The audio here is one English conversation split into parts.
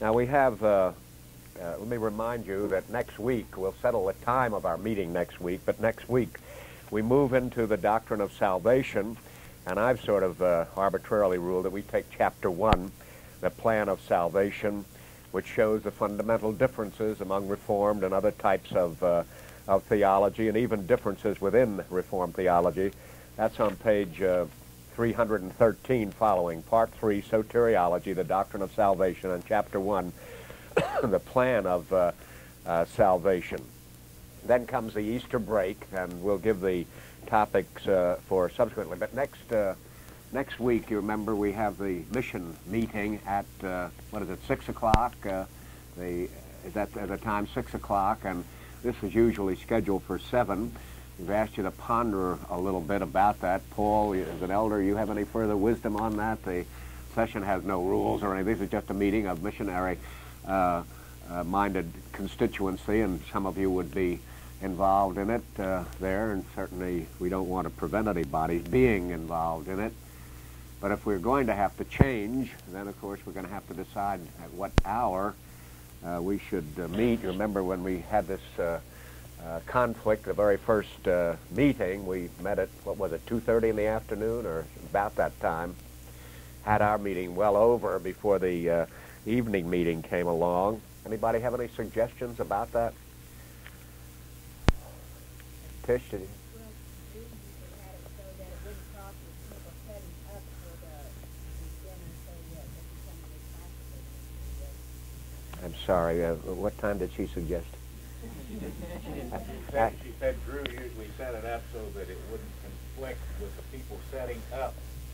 Now we have, let me remind you that next week, we'll settle the time of our meeting next week, but next week we move into the doctrine of salvation, and I've sort of arbitrarily ruled that we take chapter 1, the plan of salvation, which shows the fundamental differences among Reformed and other types of theology, and even differences within Reformed theology. That's on page 313 following, Part 3, Soteriology, the Doctrine of Salvation, and Chapter 1, the plan of salvation. Then comes the Easter break, and we'll give the topics for subsequently. But next week, you remember, we have the mission meeting at, 6 o'clock? Is that at the time, 6 o'clock? And this is usually scheduled for 7. We've asked you to ponder a little bit about that. Paul, as an elder, you have any further wisdom on that? The session has no rules or anything. This is just a meeting of missionary minded constituency, and some of you would be involved in it there, and certainly we don't want to prevent anybody being involved in it. But if we're going to have to change, then of course we're going to have to decide at what hour we should meet. You remember when we had this conflict, the very first meeting, we met at, 2:30 in the afternoon, or about that time. Had our meeting well over before the evening meeting came along. Anybody have any suggestions about that? Tish, did you? I'm sorry, what time did she suggest? She said Drew usually set it up so that it wouldn't conflict with the people setting up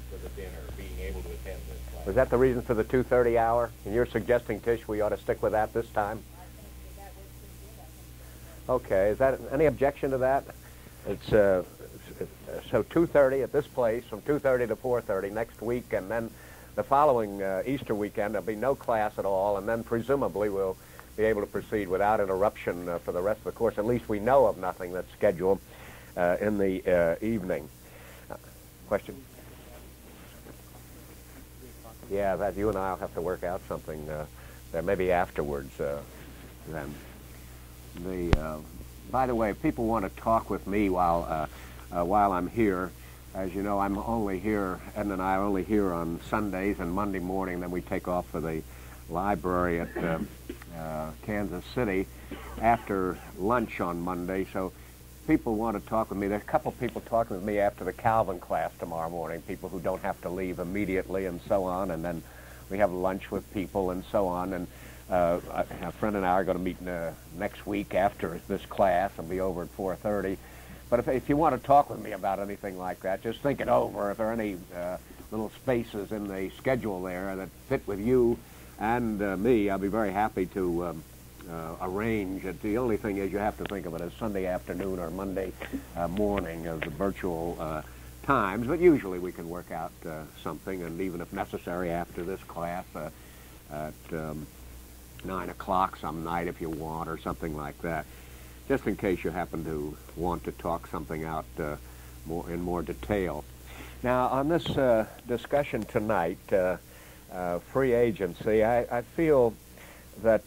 for the dinner, being able to attend this class. Was that the reason for the 2:30 hour? And you're suggesting, Tish, we ought to stick with that this time? Okay, is that any objection to that? It's so 2:30 at this place, from 2:30 to 4:30 next week, and then the following Easter weekend there'll be no class at all, and then presumably we'll be able to proceed without interruption for the rest of the course. At least we know of nothing that's scheduled in the evening. Question? Yeah, that you and I will have to work out something there, maybe afterwards then. By the way, if people want to talk with me while I'm here, as you know, I'm only here, Ed and I are only here on Sundays and Monday morning, then we take off for the library at Kansas City after lunch on Monday. So people want to talk with me. There's a couple people talking with me after the Calvin class tomorrow morning, people who don't have to leave immediately and so on, and then we have lunch with people and so on. And a friend and I are going to meet next week after this class. I'll be over at 4:30. But if you want to talk with me about anything like that, just think it over. If there are any little spaces in the schedule there that fit with you and me, I'll be very happy to arrange it. The only thing is you have to think of it as Sunday afternoon or Monday morning as the virtual times, but usually we can work out something, and even if necessary after this class at 9 o'clock some night if you want, or something like that, just in case you happen to want to talk something out in more detail. Now, on this discussion tonight, free agency, I feel that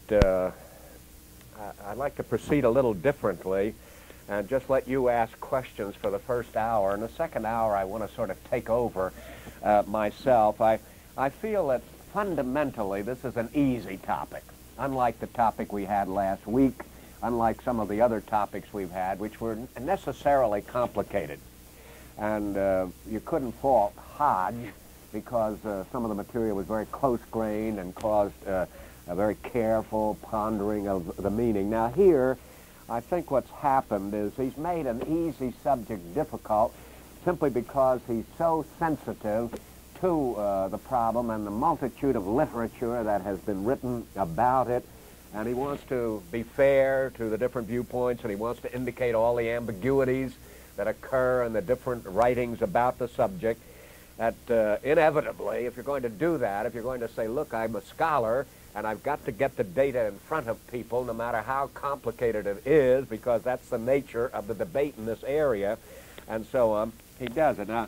I'd like to proceed a little differently and just let you ask questions for the first hour. In the second hour, I want to sort of take over myself. I feel that fundamentally this is an easy topic, unlike the topic we had last week, unlike some of the other topics we've had, which were necessarily complicated. And you couldn't fault Hodge because some of the material was very close-grained and caused a very careful pondering of the meaning. Now here, I think what's happened is he's made an easy subject difficult simply because he's so sensitive to the problem and the multitude of literature that has been written about it. And he wants to be fair to the different viewpoints, and he wants to indicate all the ambiguities that occur in the different writings about the subject. That inevitably, if you're going to do that, if you're going to say, look, I'm a scholar, and I've got to get the data in front of people, no matter how complicated it is, because that's the nature of the debate in this area, and so on, he does it. Now,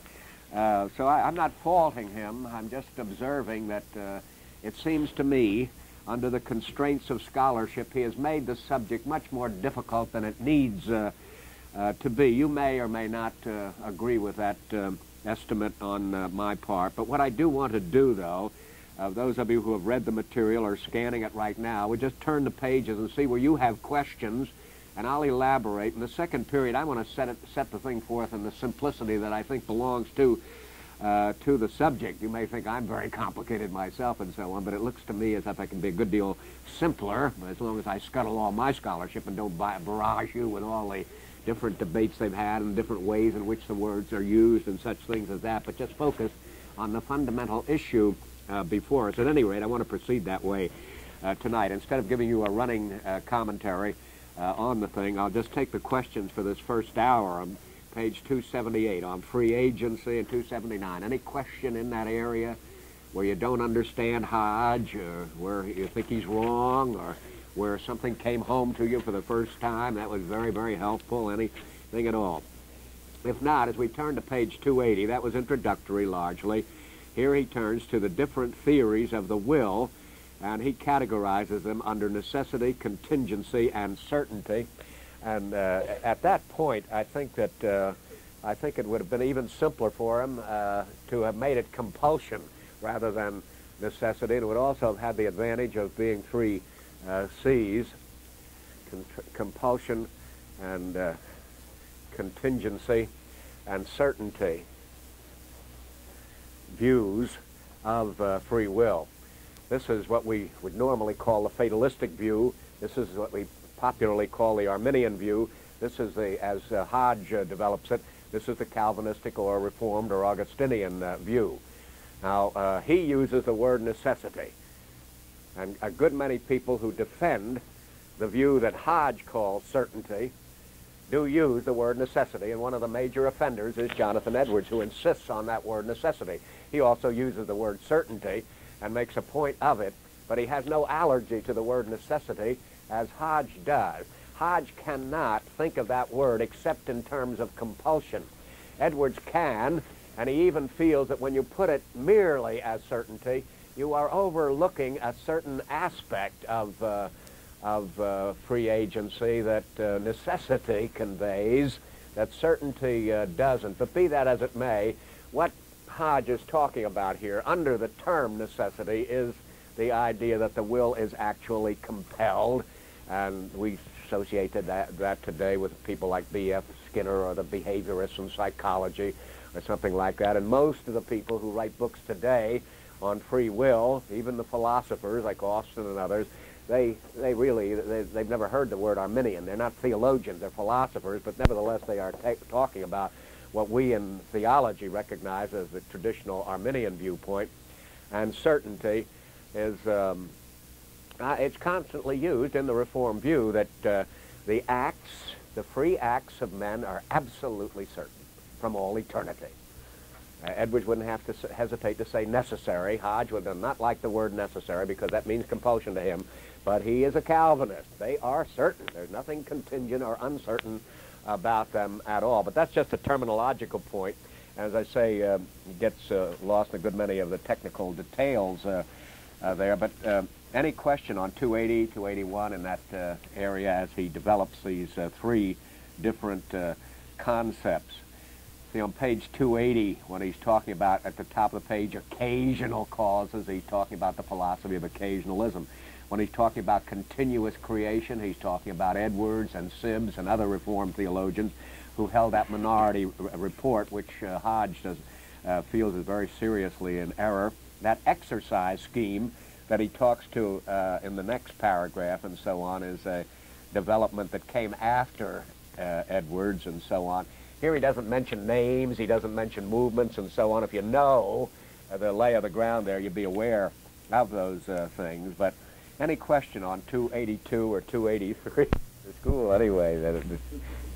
so I'm not faulting him. I'm just observing that it seems to me under the constraints of scholarship, he has made the subject much more difficult than it needs to be. You may or may not agree with that estimate on my part, but what I do want to do, though, those of you who have read the material or are scanning it right now, would just turn the pages and see where you have questions, and I'll elaborate. In the second period, I want to set the thing forth in the simplicity that I think belongs to the subject. You may think I'm very complicated myself and so on, but it looks to me as if I can be a good deal simpler, as long as I scuttle all my scholarship and don't barrage you with all the different debates they've had and different ways in which the words are used and such things as that, but just focus on the fundamental issue before us. At any rate, I want to proceed that way tonight. Instead of giving you a running commentary on the thing, I'll just take the questions for this first hour on page 278 on free agency and 279. Any question in that area where you don't understand Hodge, or where you think he's wrong, or where something came home to you for the first time? That was very, very helpful. Anything at all? If not, as we turn to page 280, that was introductory largely. Here he turns to the different theories of the will, and he categorizes them under necessity, contingency, and certainty. And at that point, I think that it would have been even simpler for him to have made it compulsion rather than necessity. It would also have had the advantage of being three C's: compulsion and contingency and certainty views of free will. This is what we would normally call the fatalistic view. This is what we popularly call the Arminian view. This is the, as Hodge develops it, this is the Calvinistic or Reformed or Augustinian view. Now, he uses the word necessity. And a good many people who defend the view that Hodge calls certainty do use the word necessity, and one of the major offenders is Jonathan Edwards, who insists on that word necessity. He also uses the word certainty and makes a point of it, but he has no allergy to the word necessity, as Hodge does. Hodge cannot think of that word except in terms of compulsion. Edwards can, and he even feels that when you put it merely as certainty, you are overlooking a certain aspect of free agency that necessity conveys, that certainty doesn't. But be that as it may, what Hodge is talking about here under the term necessity is the idea that the will is actually compelled, and we associated that today with people like B.F. Skinner or the behaviorists in psychology or something like that. And most of the people who write books today on free will, even the philosophers like Austin and others, they've never heard the word Arminian. They're not theologians, they're philosophers, but nevertheless they are talking about what we in theology recognize as the traditional Arminian viewpoint. And certainty is, it's constantly used in the Reformed view that the free acts of men are absolutely certain from all eternity. Edwards wouldn't have to hesitate to say necessary. Hodge would not like the word necessary because that means compulsion to him, but he is a Calvinist. They are certain. There's nothing contingent or uncertain about them at all. But that's just a terminological point. As I say, it gets lost in a good many of the technical details there. But any question on 280, 281 in that area as he develops these three different concepts? See, on page 280, when he's talking about, at the top of the page, occasional causes, he's talking about the philosophy of occasionalism. When he's talking about continuous creation, he's talking about Edwards and Sibbes and other Reformed theologians who held that minority report, which Hodge feels is very seriously in error. That exercise scheme that he talks to in the next paragraph and so on is a development that came after Edwards and so on. Here he doesn't mention names, he doesn't mention movements and so on. If you know the lay of the ground there, you'd be aware of those things. But any question on 282 or 283? The school, anyway.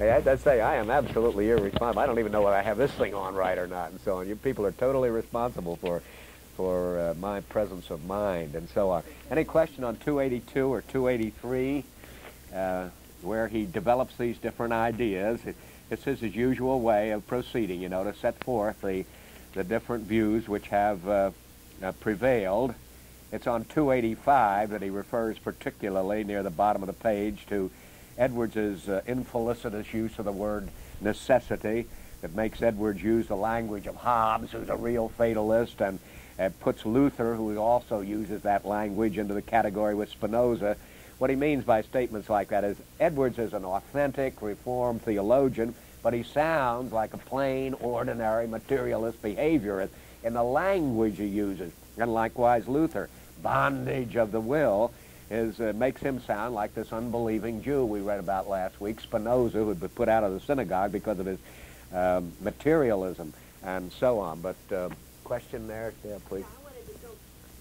I'd say I am absolutely irresponsible. I don't even know whether I have this thing on right or not and so on. You people are totally responsible for my presence of mind and so on. Any question on 282 or 283 where he develops these different ideas? This is his usual way of proceeding, you know, to set forth the different views which have prevailed It's on 285 that he refers particularly near the bottom of the page to Edwards's infelicitous use of the word necessity. It makes Edwards use the language of Hobbes, who's a real fatalist, and puts Luther, who also uses that language, into the category with Spinoza. What he means by statements like that is Edwards is an authentic Reformed theologian, but he sounds like a plain, ordinary, materialist behaviorist in the language he uses. And likewise Luther. Bondage of the will makes him sound like this unbelieving Jew we read about last week, Spinoza, who had been put out of the synagogue because of his materialism and so on. But question there, yeah, please. Yeah, I wanted to go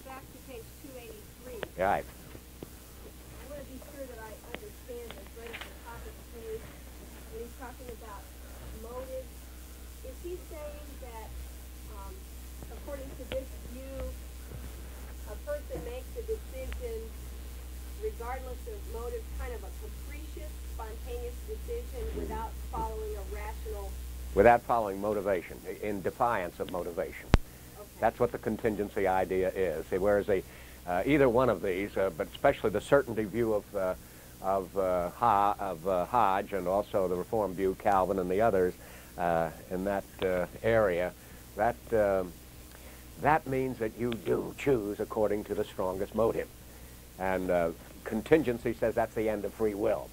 back to page 283. Right. I want to be sure that I understand this right at the top of the page. When he's talking about motives, is he saying that, according to this view, a person makes a decision regardless of motive, kind of a capricious, spontaneous decision without following a rational... Without following motivation, in defiance of motivation. Okay. That's what the contingency idea is. Whereas either one of these, but especially the certainty view of Hodge and also the Reformed view, Calvin and the others in that area, that means that you do choose according to the strongest motive. And contingency says that's the end of free will.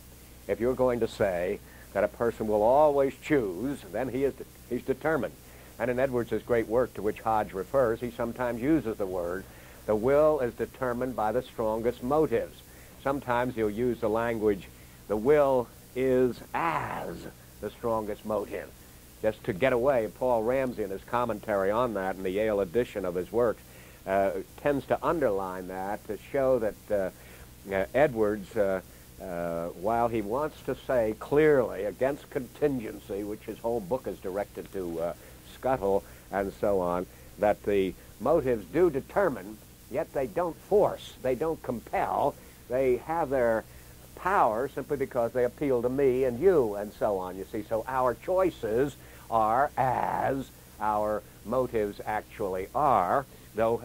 If you're going to say that a person will always choose, then he's determined. And in Edwards' great work to which Hodge refers, he sometimes uses the word, the will is determined by the strongest motives. Sometimes he'll use the language, the will is as the strongest motive. Just to get away, Paul Ramsey in his commentary on that in the Yale edition of his works tends to underline that to show that Edwards, while he wants to say clearly against contingency, which his whole book is directed to scuttle and so on, that the motives do determine, yet they don't force, they don't compel, they have their power simply because they appeal to me and you and so on, you see. So our choices are as our motives actually are, though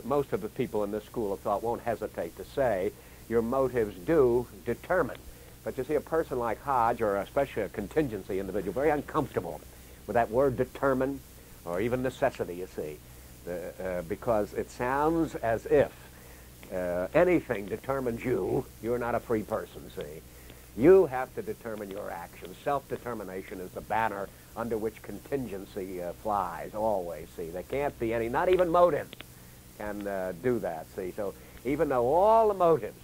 most of the people in this school of thought won't hesitate to say your motives do determine. But you see, a person like Hodge, or especially a contingency individual, very uncomfortable with that word determine, or even necessity, you see, because it sounds as if anything determines you. You're not a free person, see. You have to determine your actions. Self-determination is the banner under which contingency flies, always, see. There can't be any, not even motive can do that, see. So even though all the motives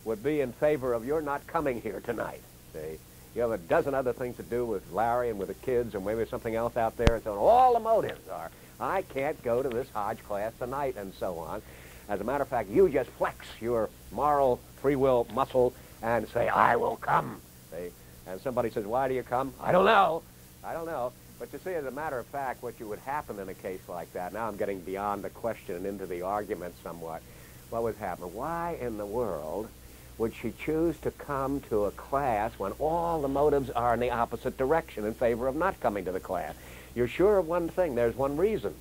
would be in favor of your not coming here tonight, see, you have a dozen other things to do with Larry and with the kids and maybe something else out there, and so on. All the motives are, I can't go to this Hodge class tonight, and so on. As a matter of fact, you just flex your moral free will muscle and say, I will come. See? And somebody says, why do you come? I don't know. I don't know. But you see, as a matter of fact, what would happen in a case like that, now I'm getting beyond the question and into the argument somewhat, what would happen? Why in the world would she choose to come to a class when all the motives are in the opposite direction in favor of not coming to the class? You're sure of one thing, there's one reason.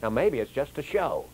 Now maybe it's just to show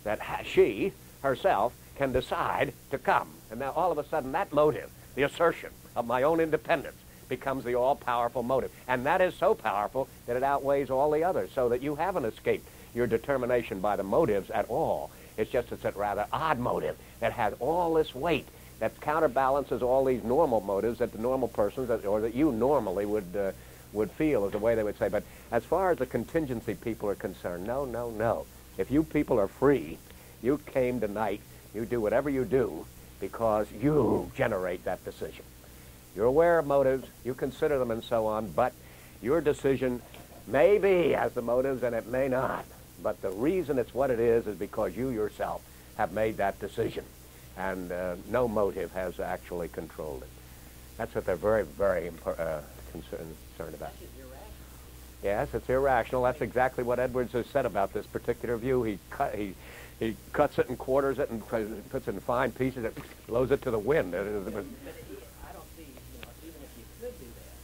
that she herself can decide to come. And now all of a sudden that motive, the assertion of my own independence, becomes the all-powerful motive. And that is so powerful that it outweighs all the others, so that you haven't escaped your determination by the motives at all. It's just it's a rather odd motive that has all this weight that counterbalances all these normal motives that the normal persons, or that you normally would feel, is the way they would say. But as far as the contingency people are concerned, no, no, no. If you people are free, you came tonight, you do whatever you do because you generate that decision. You're aware of motives, you consider them and so on, but your decision may be as the motives and it may not. But the reason it's what it is because you yourself have made that decision. And no motive has actually controlled it. That's what they're very, very concerned about. Yes, it's irrational. That's exactly what Edwards has said about this particular view. He cuts it and quarters it and puts it in fine pieces and blows it to the wind. But I don't see, even if you could do that,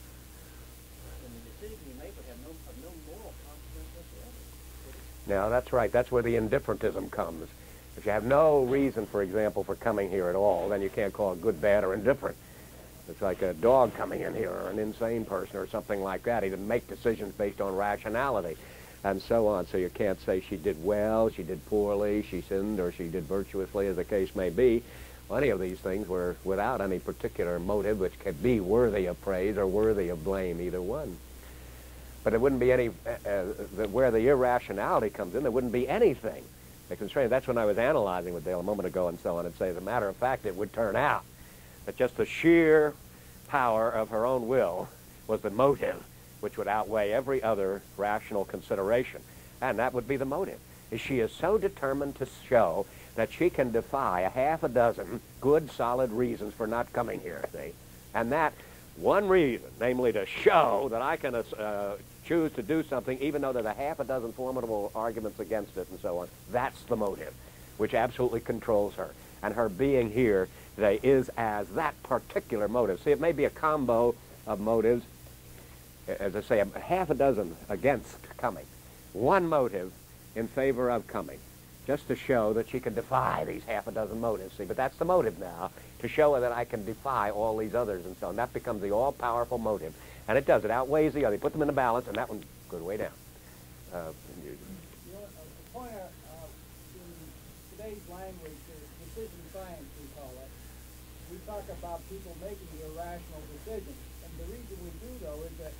then the decision you make would have no moral consequence whatsoever. Now, that's right. That's where the indifferentism comes. If you have no reason, for example, for coming here at all, then you can't call it good, bad, or indifferent. It's like a dog coming in here, or an insane person, or something like that. He didn't make decisions based on rationality, and so on. So you can't say she did well, she did poorly, she sinned, or she did virtuously, as the case may be. Well, any of these things were without any particular motive which could be worthy of praise or worthy of blame, either one. But it wouldn't be any, where the irrationality comes in, there wouldn't be anything that constrains. That's when I was analyzing with Dale a moment ago and so on, and say, as a matter of fact, it would turn out that just the sheer power of her own will was the motive which would outweigh every other rational consideration. And that would be the motive. She is so determined to show that she can defy a half a dozen good, solid reasons for not coming here, see? And that one reason, namely to show that I can choose to do something even though there's a half a dozen formidable arguments against it and so on, that's the motive which absolutely controls her. And her being here today is as that particular motive. See, it may be a combo of motives, as I say, a half a dozen against coming. One motive in favor of coming, just to show that she can defy these half a dozen motives. See, but that's the motive now, to show her that I can defy all these others and so on. That becomes the all-powerful motive. And it does. It outweighs the other. You put them in the balance, and that one goes way down. The point in today's language is decision science, we call it. We talk about people making irrational decisions. And the reason we do, though, is that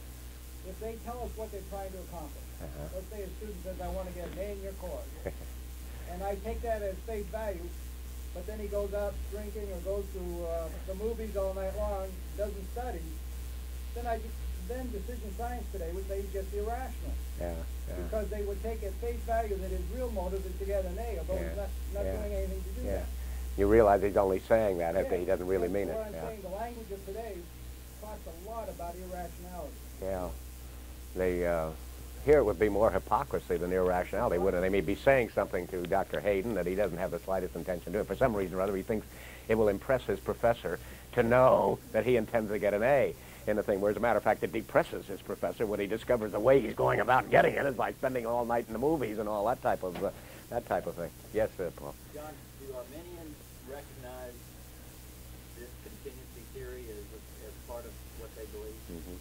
if they tell us what they're trying to accomplish, let's say a student says, I want to get an A in your course, and I take that as face value, but then he goes out drinking or goes to the movies all night long, doesn't study, then decision science today would say he's just irrational. Because they would take at face value that his real motive is to get an A, although he's not doing anything to do that. You realize he's only saying that if he doesn't really mean it. What I'm saying, the language of today talks a lot about irrationality. Here it would be more hypocrisy than irrationality, wouldn't it? They may be saying something to Dr. Hayden that he doesn't have the slightest intention to do. For some reason or other, he thinks it will impress his professor to know that he intends to get an A in the thing, where as a matter of fact, it depresses his professor when he discovers the way he's going about getting it is by spending all night in the movies and all that type of thing. Yes, Paul. John, do Arminians recognize this contingency theory as part of what they believe? Mm-hmm.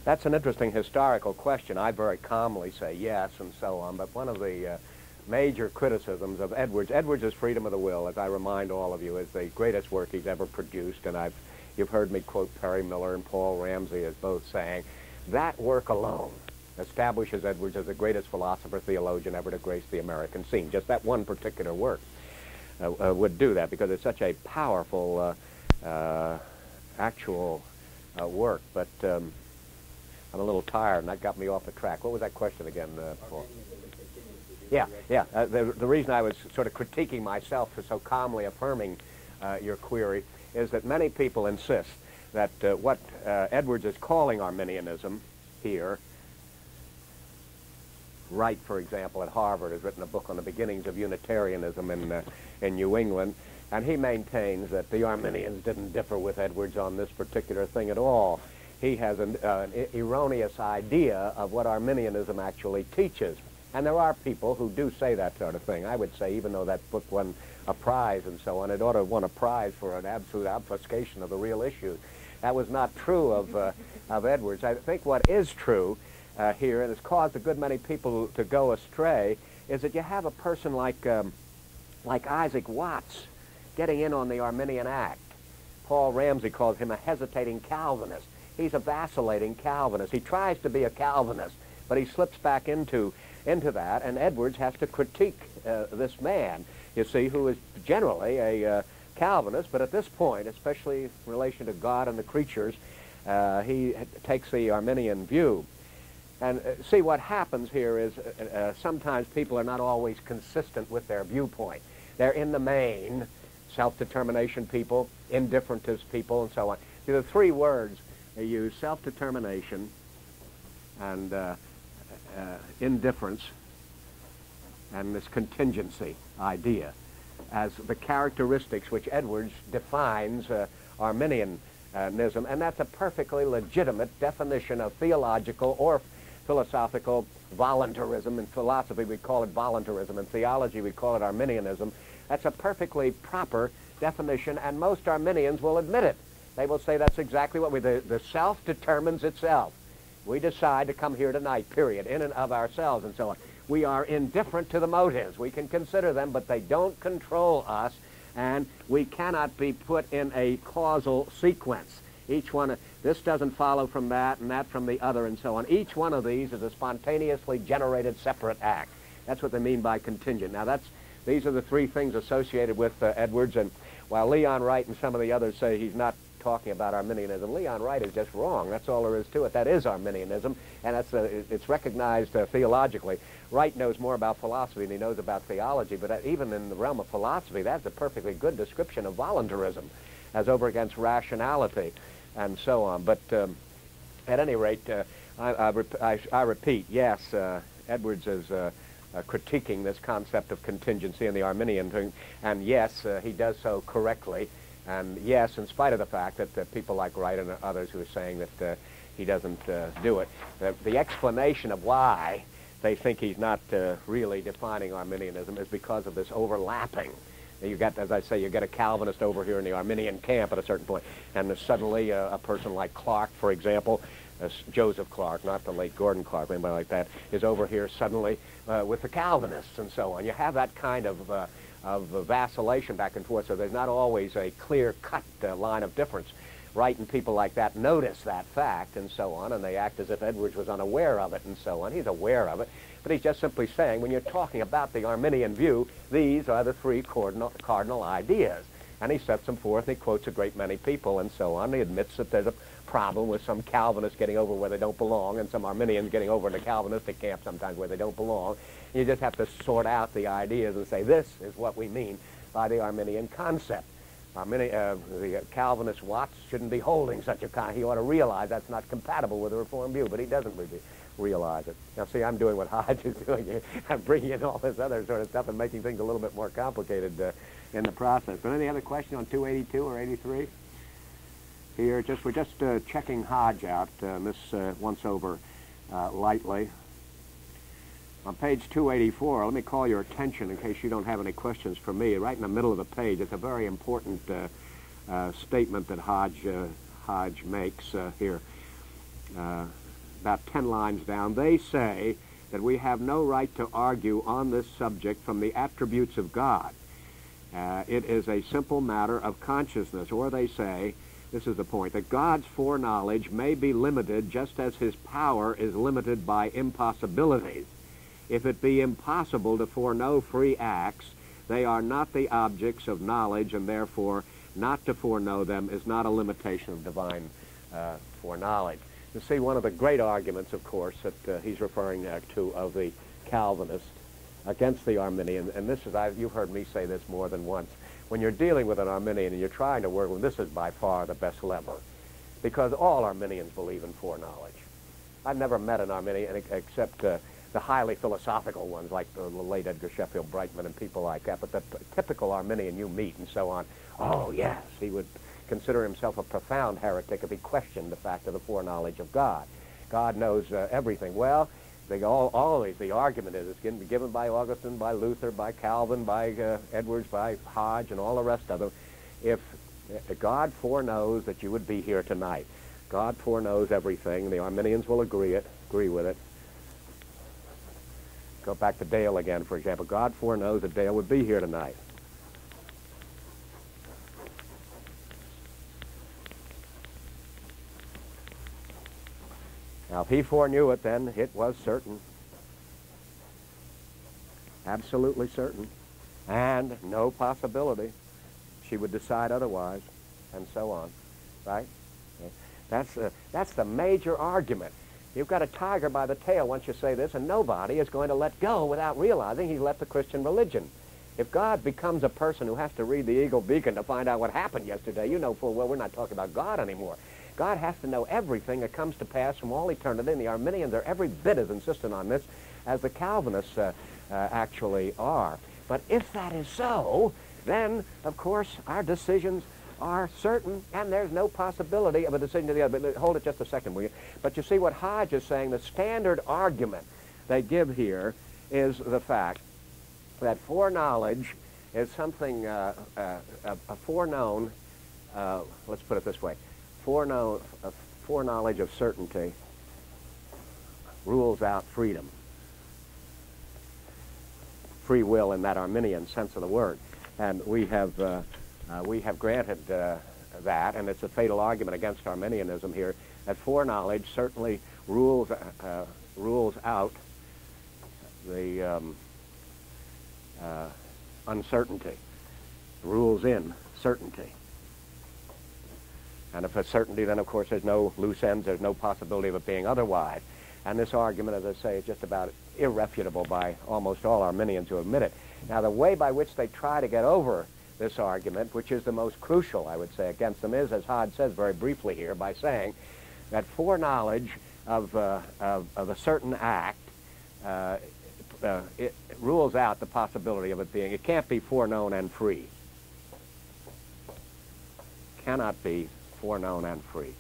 That's an interesting historical question. I very calmly say yes and so on, but one of the major criticisms of Edwards' Freedom of the Will, as I remind all of you, is the greatest work he's ever produced, and you've heard me quote Perry Miller and Paul Ramsey as both saying, that work alone establishes Edwards as the greatest philosopher, theologian ever to grace the American scene. Just that one particular work would do that, because it's such a powerful actual work. But I'm a little tired, and that got me off the track. What was that question again, Paul? The reason I was sort of critiquing myself for so calmly affirming your query is that many people insist that what Edwards is calling Arminianism here, Wright, for example, at Harvard, has written a book on the beginnings of Unitarianism in New England, and he maintains that the Arminians didn't differ with Edwards on this particular thing at all. He has an erroneous idea of what Arminianism actually teaches. And there are people who do say that sort of thing. I would say, even though that book won a prize and so on, it ought to have won a prize for an absolute obfuscation of the real issue. That was not true of Edwards. I think what is true here, and has caused a good many people to go astray, is that you have a person like Isaac Watts getting in on the Arminian act. Paul Ramsey calls him a hesitating Calvinist. He's a vacillating Calvinist. He tries to be a Calvinist, but he slips back into that, and Edwards has to critique this man, you see, who is generally a Calvinist, but at this point, especially in relation to God and the creatures, he takes the Arminian view. And see, what happens here is sometimes people are not always consistent with their viewpoint. They're in the main self-determination people, indifferentist people, and so on. See, the three words they use, self-determination and indifference and this contingency idea, as the characteristics which Edwards defines Arminianism, and that's a perfectly legitimate definition of theological or philosophical voluntarism. In philosophy we call it voluntarism, in theology we call it Arminianism, That's a perfectly proper definition, and most Arminians will admit it. They will say that's exactly what the self determines itself. We decide to come here tonight, period, in and of ourselves and so on. We are indifferent to the motives. We can consider them, but they don't control us, and we cannot be put in a causal sequence. Each one, this doesn't follow from that, and that from the other, and so on. Each one of these is a spontaneously generated separate act. That's what they mean by contingent. Now, these are the three things associated with Edwards, and while Leon Wright and some of the others say he's not talking about Arminianism, Leon Wright is just wrong. That's all there is to it. That is Arminianism, and it's recognized theologically. Wright knows more about philosophy than he knows about theology, but even in the realm of philosophy, that's a perfectly good description of voluntarism as over against rationality and so on. But at any rate, I repeat, yes, Edwards is critiquing this concept of contingency in the Arminian thing, and yes, he does so correctly. And yes, in spite of the fact that people like Wright and others who are saying that he doesn't do it, the explanation of why they think he's not really defining Arminianism is because of this overlapping. You got, as I say, you get a Calvinist over here in the Arminian camp at a certain point, and suddenly a person like Clark, for example, Joseph Clark, not the late Gordon Clark, anybody like that, is over here suddenly with the Calvinists and so on. You have that kind of vacillation back and forth, so there's not always a clear-cut line of difference. Wright and people like that notice that fact and so on, and they act as if Edwards was unaware of it and so on. He's aware of it, but he's just simply saying, when you're talking about the Arminian view, these are the three cardinal ideas. And he sets them forth, and he quotes a great many people and so on. He admits that there's a problem with some Calvinists getting over where they don't belong, and some Arminians getting over in the Calvinistic camp sometimes where they don't belong. You just have to sort out the ideas and say, this is what we mean by the Arminian concept. The Calvinist Watts shouldn't be holding such a he ought to realize that's not compatible with the Reformed view, but he doesn't really realize it. Now, see, I'm doing what Hodge is doing here. I'm bringing in all this other sort of stuff and making things a little bit more complicated in the process. But any other question on 282 or 83? Here, we're just checking Hodge out, this once over lightly. On page 284, let me call your attention in case you don't have any questions for me. Right in the middle of the page, it's a very important statement that Hodge makes here. About 10 lines down, they say that we have no right to argue on this subject from the attributes of God. It is a simple matter of consciousness, or they say, this is the point, that God's foreknowledge may be limited just as his power is limited by impossibilities. If it be impossible to foreknow free acts, they are not the objects of knowledge, and therefore not to foreknow them is not a limitation of divine foreknowledge. You see, one of the great arguments, of course, that he's referring to of the Calvinists against the Arminian, and this is, you've heard me say this more than once, when you're dealing with an Arminian and you're trying to work with them, this is by far the best lever, because all Arminians believe in foreknowledge. I've never met an Arminian except the highly philosophical ones, like the late Edgar Sheffield Brightman and people like that, but the typical Arminian you meet and so on, oh yes, he would consider himself a profound heretic if he questioned the fact of the foreknowledge of God. God knows everything. Well, always the argument is it's going to be given by Augustine, by Luther, by Calvin, by Edwards, by Hodge, and all the rest of them. If God foreknows that you would be here tonight, God foreknows everything. The Arminians will agree with it. Go back to Dale again, for example. God foreknows that Dale would be here tonight. Now, if he foreknew it, then it was certain. Absolutely certain. And no possibility she would decide otherwise, and so on. Right? That's the major argument. You've got a tiger by the tail once you say this, and nobody is going to let go without realizing he's left the Christian religion. If God becomes a person who has to read the Eagle Beacon to find out what happened yesterday, you know full well we're not talking about God anymore. God has to know everything that comes to pass from all eternity, and the Arminians are every bit as insistent on this as the Calvinists actually are. But if that is so, then, of course, our decisions are certain, and there's no possibility of a decision to the other. But hold it just a second, will you? But you see what Hodge is saying, the standard argument they give here is the fact that foreknowledge is something, a foreknown, let's put it this way, foreknowledge of certainty rules out freedom. Free will in that Arminian sense of the word. And we have granted that, and it's a fatal argument against Arminianism here, that foreknowledge certainly rules out the uncertainty, rules in certainty. And if it's certainty, then of course there's no loose ends, there's no possibility of it being otherwise. And this argument, as I say, is just about irrefutable by almost all Arminians who admit it. Now, the way by which they try to get over this argument, which is the most crucial, I would say, against them, is, as Hodge says very briefly here, by saying that foreknowledge of a certain act, it rules out the possibility of it being, it can't be foreknown and free. Cannot be foreknown and free.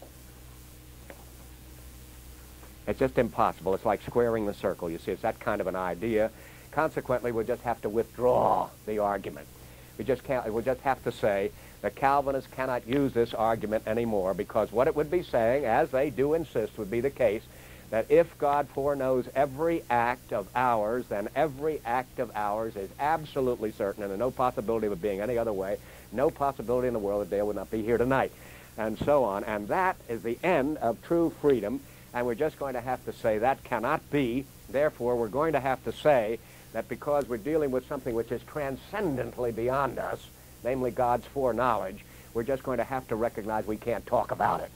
It's just impossible. It's like squaring the circle. You see, it's that kind of an idea. Consequently, we'll just have to withdraw the argument. We'll just have to say that Calvinists cannot use this argument anymore, because what it would be saying, as they do insist would be the case, that if God foreknows every act of ours, then every act of ours is absolutely certain, and there's no possibility of it being any other way, no possibility in the world that Dale would not be here tonight, and so on. And that is the end of true freedom, and we're just going to have to say that cannot be. Therefore, we're going to have to say that because we're dealing with something which is transcendently beyond us, namely God's foreknowledge, we're just going to have to recognize we can't talk about it.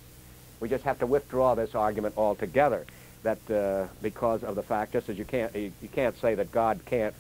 We just have to withdraw this argument altogether. That because of the fact, just as you can't say that God can't,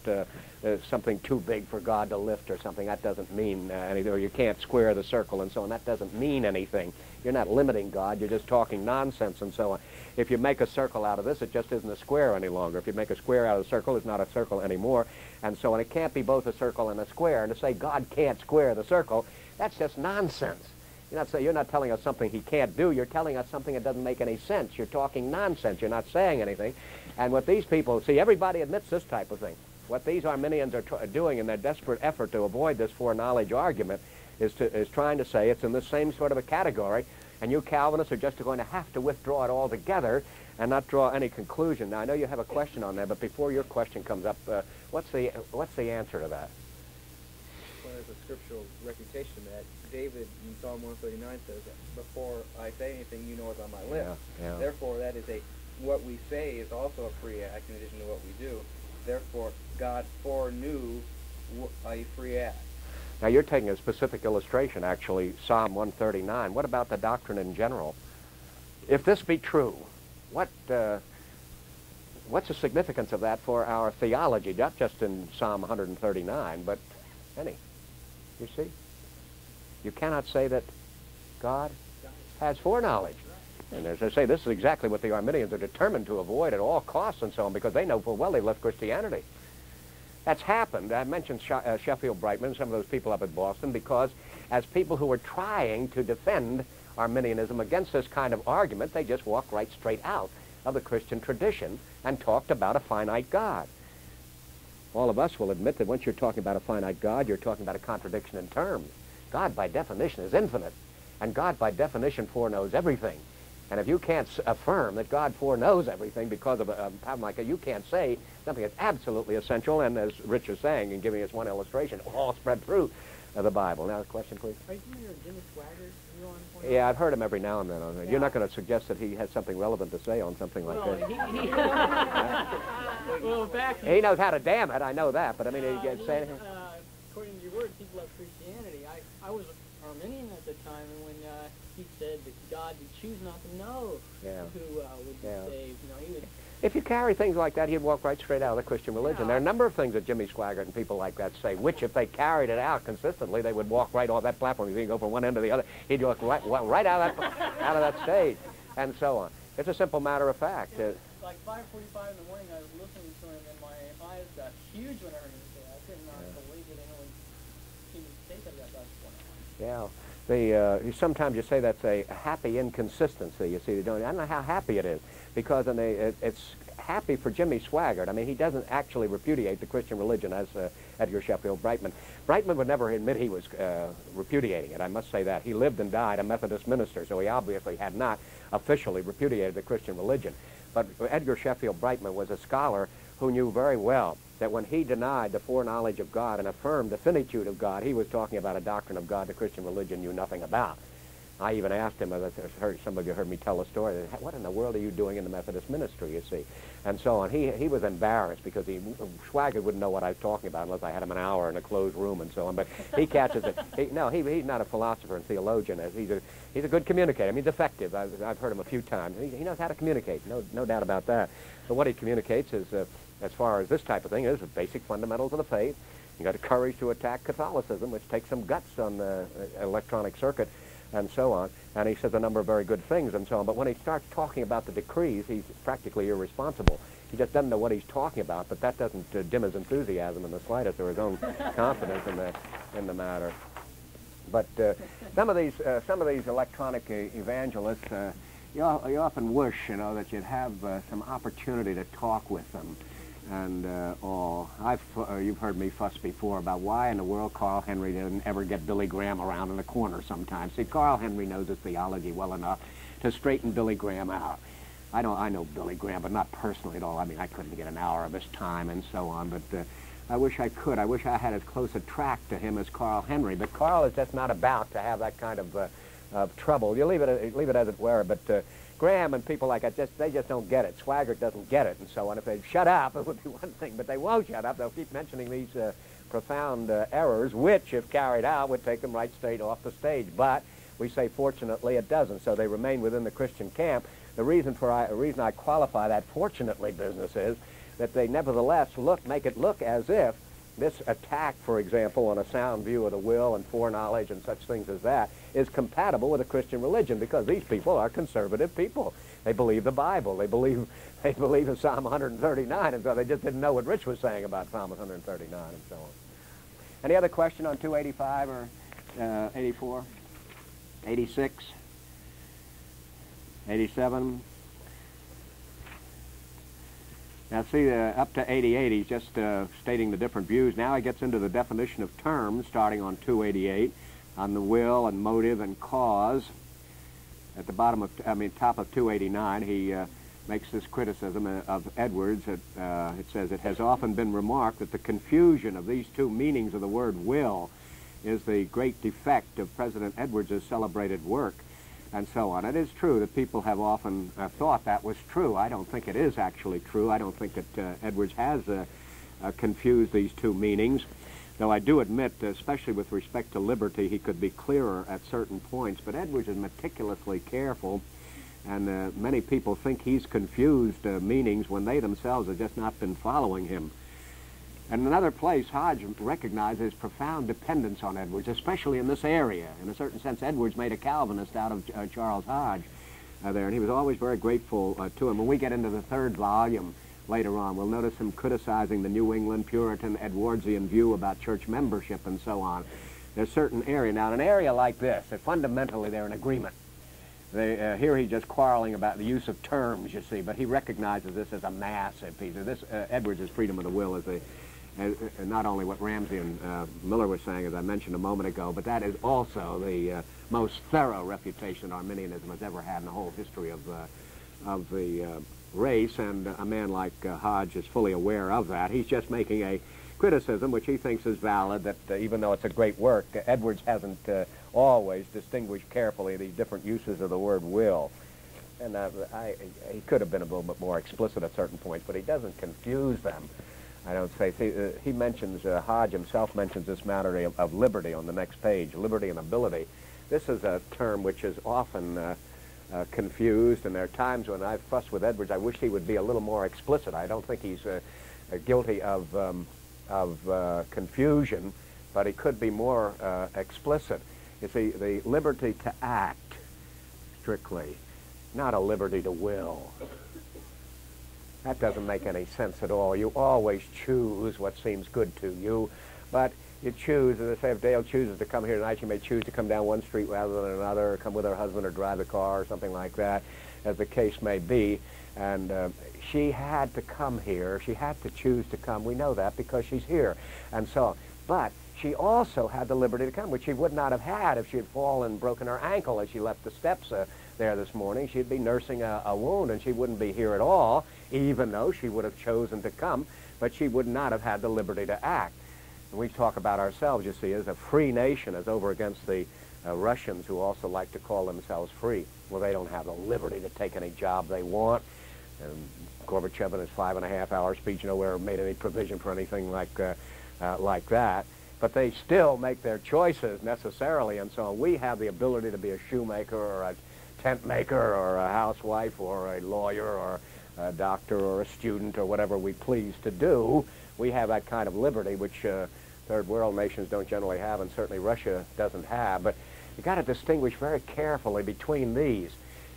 something too big for God to lift or something, that doesn't mean anything, or you can't square the circle and so on, that doesn't mean anything. You're not limiting God, you're just talking nonsense and so on. If you make a circle out of this, it just isn't a square any longer. If you make a square out of a circle, it's not a circle anymore, and so on. It can't be both a circle and a square, and to say God can't square the circle, that's just nonsense. You're not telling us something he can't do. You're telling us something that doesn't make any sense. You're talking nonsense. You're not saying anything. And what these people, see, everybody admits this type of thing. What these Arminians are doing in their desperate effort to avoid this foreknowledge argument is trying to say it's in the same sort of a category, and you Calvinists are just going to have to withdraw it altogether and not draw any conclusion. Now, I know you have a question on there, but before your question comes up, what's the answer to that? Well, there's a scriptural refutation that David in Psalm 139 says that before I say anything, you know it's on my lips. Yeah. Therefore, that is what we say is also a free act in addition to what we do. Therefore, God foreknew a free act. Now, you're taking a specific illustration, actually, Psalm 139. What about the doctrine in general? If this be true, what's the significance of that for our theology, not just in Psalm 139, but any? You see? You cannot say that God has foreknowledge. And as I say, this is exactly what the Arminians are determined to avoid at all costs and so on, because they know full well they left Christianity. That's happened. I mentioned Sheffield Brightman, some of those people up at Boston, because as people who were trying to defend Arminianism against this kind of argument, they just walked right straight out of the Christian tradition and talked about a finite God. All of us will admit that once you're talking about a finite God, you're talking about a contradiction in terms. God, by definition, is infinite, and God, by definition, foreknows everything. And if you can't affirm that God foreknows everything because of a problem like that, you can't say something that's absolutely essential, and as Rich is saying, and giving us one illustration, all spread through the Bible. Now, a question, please. Are you familiar with Jimmy Swaggart? Yeah, I've heard him every now and then. Yeah. You're not going to suggest that he has something relevant to say on something like this. Well, back he knows how to damn it, I know that, but I mean, he can't say anything. According to your words, he loved Christianity. I was Arminian at the time, and when he said that God would choose not to know who would be saved, he would... If you carry things like that, he'd walk right straight out of the Christian religion. There are a number of things that Jimmy Swaggart and people like that say, which if they carried it out consistently, they would walk right off that platform. You can go from one end to the other. He'd walk right out of that stage, and so on. It's a simple matter of fact. Like 5:45 in the morning, I was listening to him, and my eyes got huge when I heard him say that. I could not believe that anyone seemed to think of that last one. Sometimes you say that's a happy inconsistency. You see, I don't know how happy it is, because it's happy for Jimmy Swaggart. I mean, he doesn't actually repudiate the Christian religion as Edgar Sheffield Brightman. Brightman would never admit he was repudiating it. I must say that. He lived and died a Methodist minister, so he obviously had not officially repudiated the Christian religion. But Edgar Sheffield Brightman was a scholar who knew very well that when he denied the foreknowledge of God and affirmed the finitude of God, he was talking about a doctrine of God the Christian religion knew nothing about. I even asked him, some of you heard me tell a story, what in the world are you doing in the Methodist ministry, you see? And so on. He was embarrassed because Swaggart wouldn't know what I was talking about unless I had him an hour in a closed room and so on. But he catches it. He's not a philosopher and theologian. He's a good communicator. I mean, he's effective. I've heard him a few times. He knows how to communicate, no doubt about that. But what he communicates is, as far as this type of thing is, the basic fundamentals of the faith. You got the courage to attack Catholicism, which takes some guts on the electronic circuit, and so on. And he says a number of very good things and so on. But when he starts talking about the decrees, he's practically irresponsible. He just doesn't know what he's talking about, but that doesn't dim his enthusiasm in the slightest or his own confidence in the matter. But some of these electronic evangelists, you often wish, that you'd have some opportunity to talk with them. And you've heard me fuss before about why in the world Carl Henry didn't ever get Billy Graham around in the corner sometimes. See, Carl Henry knows his theology well enough to straighten Billy Graham out. I know Billy Graham, but not personally at all. I mean, I couldn't get an hour of his time and so on, but I wish I could. I wish I had as close a track to him as Carl Henry, but Carl is just not about to have that kind of trouble. You leave it as it were, but Graham and people like that, they just don't get it. Swaggart doesn't get it and so on. If they'd shut up, it would be one thing, but they won't shut up. They'll keep mentioning these profound errors, which, if carried out, would take them right straight off the stage. But we say, fortunately, it doesn't, so they remain within the Christian camp. The reason I qualify that fortunately business is that they nevertheless make it look as if this attack, for example, on a sound view of the will and foreknowledge and such things as that is compatible with a Christian religion, because these people are conservative people. They believe the Bible. They believe in Psalm 139, and so they just didn't know what Rich was saying about Psalm 139 and so on. Any other question on 285 or 84? 86? 87? Now see, up to 88, he's just stating the different views. Now he gets into the definition of terms, starting on 288, on the will and motive and cause. At the top of 289, he makes this criticism of Edwards. It says, it has often been remarked that the confusion of these two meanings of the word will is the great defect of President Edwards' celebrated work, and so on. It is true that people have often thought that was true. I don't think it is actually true. I don't think that Edwards has confused these two meanings, though I do admit, especially with respect to liberty, he could be clearer at certain points. But Edwards is meticulously careful, and many people think he's confused meanings when they themselves have just not been following him. And in another place, Hodge recognizes profound dependence on Edwards, especially in this area. In a certain sense, Edwards made a Calvinist out of Charles Hodge there, and he was always very grateful to him. When we get into the third volume later on, we'll notice him criticizing the New England Puritan Edwardsian view about church membership and so on. There's a certain area. Now, in an area like this, fundamentally they're in agreement. Here he's just quarreling about the use of terms, you see, but he recognizes this as a massive piece. Edwards' freedom of the will is not only what Ramsey and Miller were saying, as I mentioned a moment ago, but that is also the most thorough refutation Arminianism has ever had in the whole history of the race, and a man like Hodge is fully aware of that. He's just making a criticism which he thinks is valid, that even though it's a great work, Edwards hasn't always distinguished carefully these different uses of the word will. And he could have been a little bit more explicit at certain points, but he doesn't confuse them. I don't say. See, he mentions, Hodge himself mentions this matter of liberty on the next page, liberty and ability. This is a term which is often confused, and there are times when I've fussed with Edwards. I wish he would be a little more explicit. I don't think he's guilty of confusion, but he could be more explicit. You see, the liberty to act strictly, not a liberty to will. That doesn't make any sense at all. You always choose what seems good to you, but you choose, as I say, if Dale chooses to come here tonight, she may choose to come down one street rather than another, or come with her husband or drive the car or something like that, as the case may be. And she had to come here. She had to choose to come. We know that because she's here. And so, but she also had the liberty to come, which she would not have had if she had fallen and broken her ankle as she left the steps there this morning. She'd be nursing a wound, and she wouldn't be here at all, even though she would have chosen to come, but she would not have had the liberty to act. And we talk about ourselves, you see, as a free nation, as over against the Russians, who also like to call themselves free. Well, they don't have the liberty to take any job they want. And Gorbachev in his 5.5-hour speech nowhere made any provision for anything like that. But they still make their choices necessarily, and so we have the ability to be a shoemaker or a tent maker or a housewife or a lawyer or a doctor or a student or whatever we please to do. We have that kind of liberty, which third world nations don't generally have, and certainly Russia doesn't have. But you've got to distinguish very carefully between these.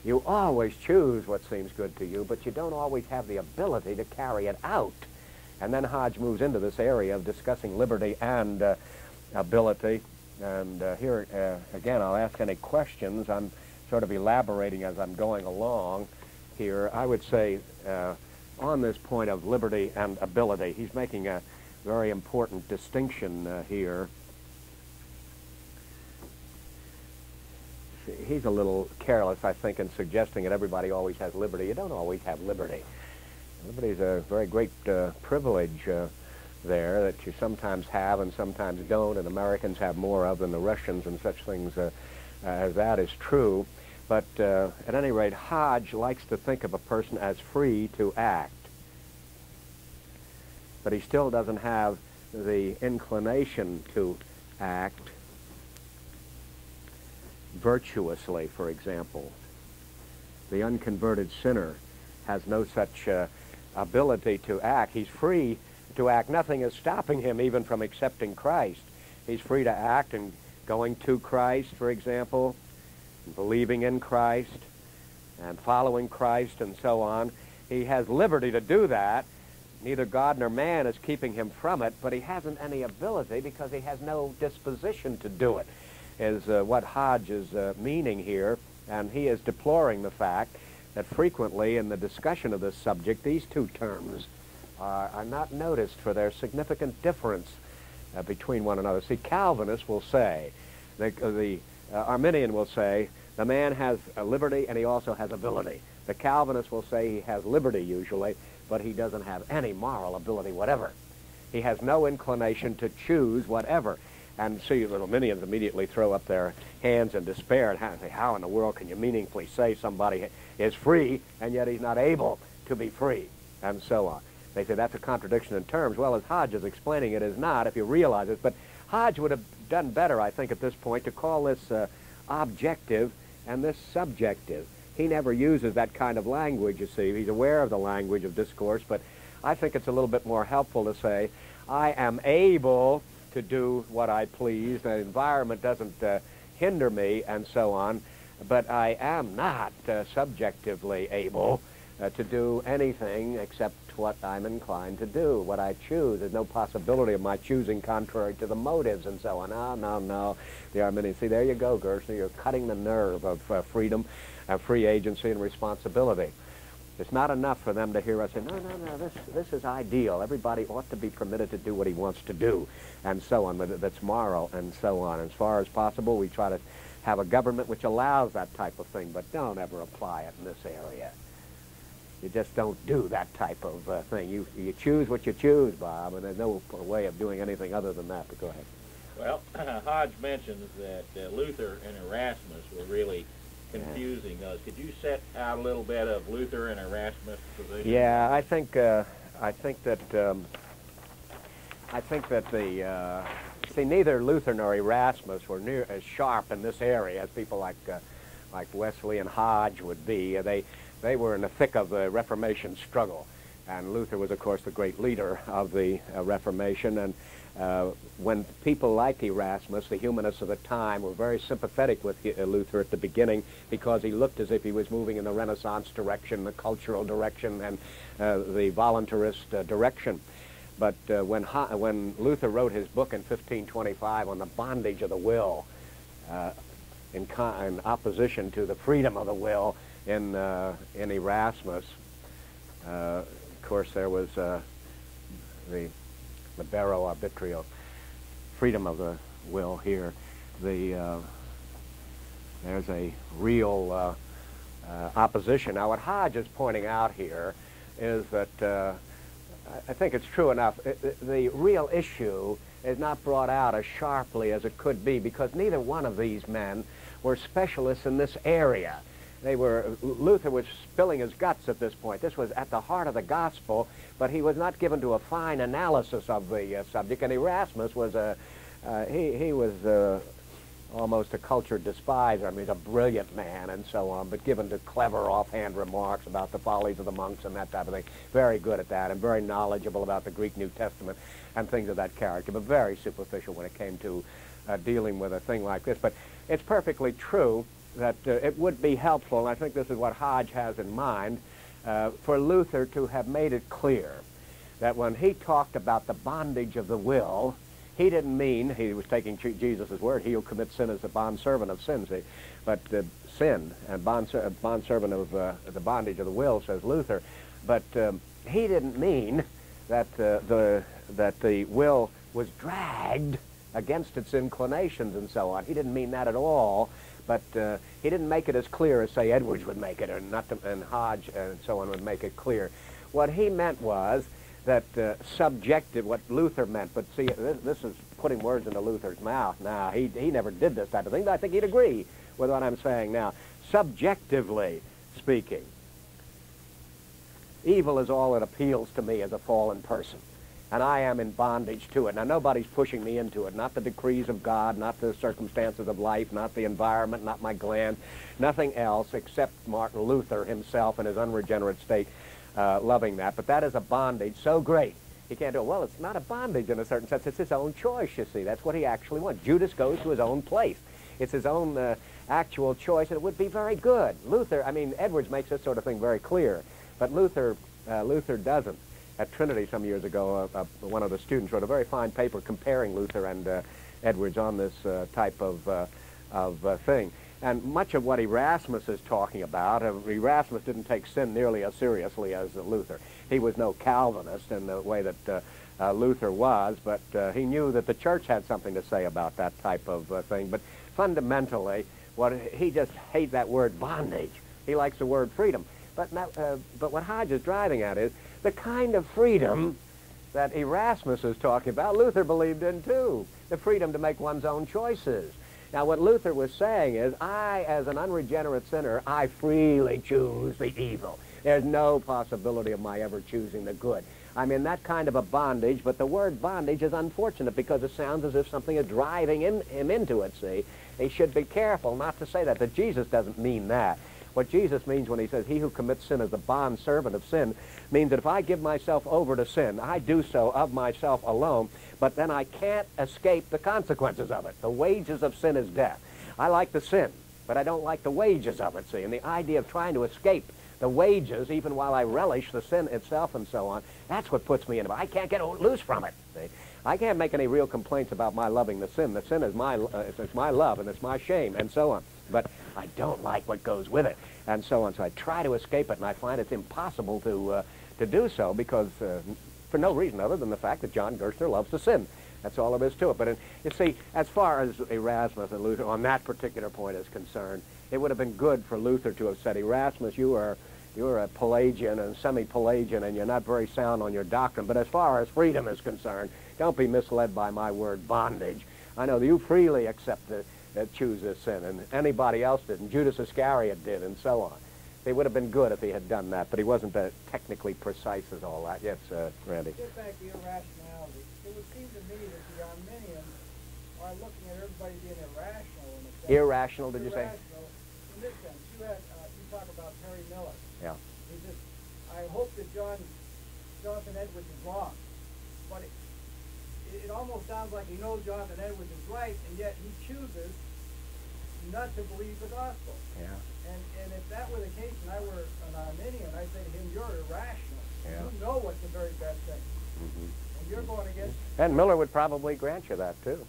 You always choose what seems good to you, but you don't always have the ability to carry it out. And then Hodge moves into this area of discussing liberty and ability. And here, again, I'll ask any questions. I'm sort of elaborating as I'm going along here. I would say on this point of liberty and ability, he's making a very important distinction here. He's a little careless, I think, in suggesting that everybody always has liberty. You don't always have liberty. Liberty is a very great privilege there that you sometimes have and sometimes don't, and Americans have more of than the Russians, and such things as that is true. But at any rate, Hodge likes to think of a person as free to act. But he still doesn't have the inclination to act virtuously, for example. The unconverted sinner has no such ability to act. He's free to act. Nothing is stopping him even from accepting Christ. He's free to act and going to Christ, for example, and believing in Christ and following Christ and so on. He has liberty to do that. Neither God nor man is keeping him from it, but he hasn't any ability because he has no disposition to do it, is what Hodge is meaning here. And he is deploring the fact that frequently in the discussion of this subject, these two terms are not noticed for their significant difference between one another. See, Calvinists will say, the Arminian will say, the man has liberty and he also has ability. The Calvinist will say he has liberty usually, but he doesn't have any moral ability whatever. He has no inclination to choose whatever. And see, the Arminians immediately throw up their hands in despair and say, how in the world can you meaningfully say somebody is free and yet he's not able to be free, and so on. They say that's a contradiction in terms. Well, as Hodge is explaining, it is not, if you realize it. But Hodge would have done better, I think, at this point to call this objective and this subjective. He never uses that kind of language, you see. He's aware of the language of discourse, but I think it's a little bit more helpful to say, I am able to do what I please. The environment doesn't hinder me, and so on, but I am not subjectively able to do anything except what I'm inclined to do, what I choose. There's no possibility of my choosing contrary to the motives and so on. No. The Arminians, see, there you go, Gerstner. You're cutting the nerve of freedom, free agency, and responsibility. It's not enough for them to hear us say, no, this is ideal. Everybody ought to be permitted to do what he wants to do, and so on, but that's moral, and so on. As far as possible, we try to have a government which allows that type of thing, but don't ever apply it in this area. You just don't do that type of thing. You choose what you choose, Bob, and there's no way of doing anything other than that, but go ahead. Well, Hodge mentions that Luther and Erasmus were really confusing us. Could you set out a little bit of Luther and Erasmus' position? Yeah, I think that see, neither Luther nor Erasmus were near as sharp in this area as people like Wesley and Hodge would be. They were in the thick of the Reformation struggle, and Luther was, of course, the great leader of the Reformation. And when people like Erasmus, the humanists of the time, were very sympathetic with Luther at the beginning because he looked as if he was moving in the Renaissance direction, the cultural direction, and the voluntarist direction. But when Luther wrote his book in 1525 on the bondage of the will, in opposition to the freedom of the will in Erasmus, of course there was the libero arbitrio, freedom of the will here. There's a real opposition. Now what Hodge is pointing out here is that I think it's true enough. The real issue is not brought out as sharply as it could be because neither one of these men were specialists in this area. Luther was spilling his guts at this point. This was at the heart of the gospel, but he was not given to a fine analysis of the subject, and Erasmus was he was almost a cultured despiser. I mean, he's a brilliant man and so on, but given to clever offhand remarks about the follies of the monks and that type of thing. Very good at that and very knowledgeable about the Greek New Testament and things of that character, but very superficial when it came to dealing with a thing like this. But it's perfectly true that it would be helpful, and I think this is what Hodge has in mind, for Luther to have made it clear that when he talked about the bondage of the will, he didn't mean, he was taking Jesus' word, he who commits sin is the bondservant of sin, see? But sin, and bondservant of the bondage of the will, says Luther. But he didn't mean that the will was dragged against its inclinations and so on. He didn't mean that at all, but he didn't make it as clear as, say, Edwards would make it, and Hodge and so on would make it clear. What he meant was that subjective, what Luther meant, but see, this is putting words into Luther's mouth now. He never did this type of thing, but I think he'd agree with what I'm saying now. Subjectively speaking, evil is all that appeals to me as a fallen person, and I am in bondage to it. Now, nobody's pushing me into it, not the decrees of God, not the circumstances of life, not the environment, not my gland, nothing else except Martin Luther himself in his unregenerate state loving that. But that is a bondage so great, he can't do it. Well, it's not a bondage in a certain sense. It's his own choice, you see. That's what he actually wants. Judas goes to his own place. It's his own actual choice, and it would be very good. Edwards makes this sort of thing very clear, but Luther doesn't. At Trinity some years ago, one of the students wrote a very fine paper comparing Luther and Edwards on this type of thing. And much of what Erasmus is talking about, Erasmus didn't take sin nearly as seriously as Luther. He was no Calvinist in the way that Luther was, but he knew that the church had something to say about that type of thing. But fundamentally, he just hates that word bondage. He likes the word freedom. But what Hodge is driving at is the kind of freedom that Erasmus is talking about, Luther believed in too. The freedom to make one's own choices. Now, what Luther was saying is, I, as an unregenerate sinner, I freely choose the evil. There's no possibility of my ever choosing the good. I'm in that kind of a bondage, but the word bondage is unfortunate because it sounds as if something is driving him into it, see? He should be careful not to say that. That Jesus doesn't mean that. What Jesus means when he says, he who commits sin is the bondservant of sin, means that if I give myself over to sin, I do so of myself alone, but then I can't escape the consequences of it. The wages of sin is death. I like the sin, but I don't like the wages of it, see? And the idea of trying to escape the wages, even while I relish the sin itself and so on, that's what puts me in it. I can't get loose from it, see? I can't make any real complaints about my loving the sin. The sin is it's my love, and it's my shame, and so on. But I don't like what goes with it, and so on. So I try to escape it, and I find it's impossible to do so because for no reason other than the fact that John Gerstner loves to sin. That's all there is to it. But you see, as far as Erasmus and Luther on that particular point is concerned, it would have been good for Luther to have said, Erasmus, you're a Pelagian and semi-Pelagian, and you're not very sound on your doctrine. But as far as freedom is concerned, don't be misled by my word bondage. I know that you freely accept choose this sin, and anybody else didn't. Judas Iscariot did, and so on. It would have been good if he had done that, but he wasn't technically precise as all that. Yes, Randy. Get back to irrationality. It would seem to me that the Arminians are looking at everybody being irrational in a sense. Irrational, did you say? Irrational in this sense. You talk about Perry Miller. Yeah. He says, I hope that Jonathan Edwards is wrong. But it almost sounds like he knows Jonathan Edwards is right, and yet he chooses not to believe the gospel. Yeah. And if that were the case, and I were an Arminian, I'd say to him, you're irrational. Yeah. You know what's the very best thing. Mm-hmm. And you're going against... And Miller would probably grant you that, too.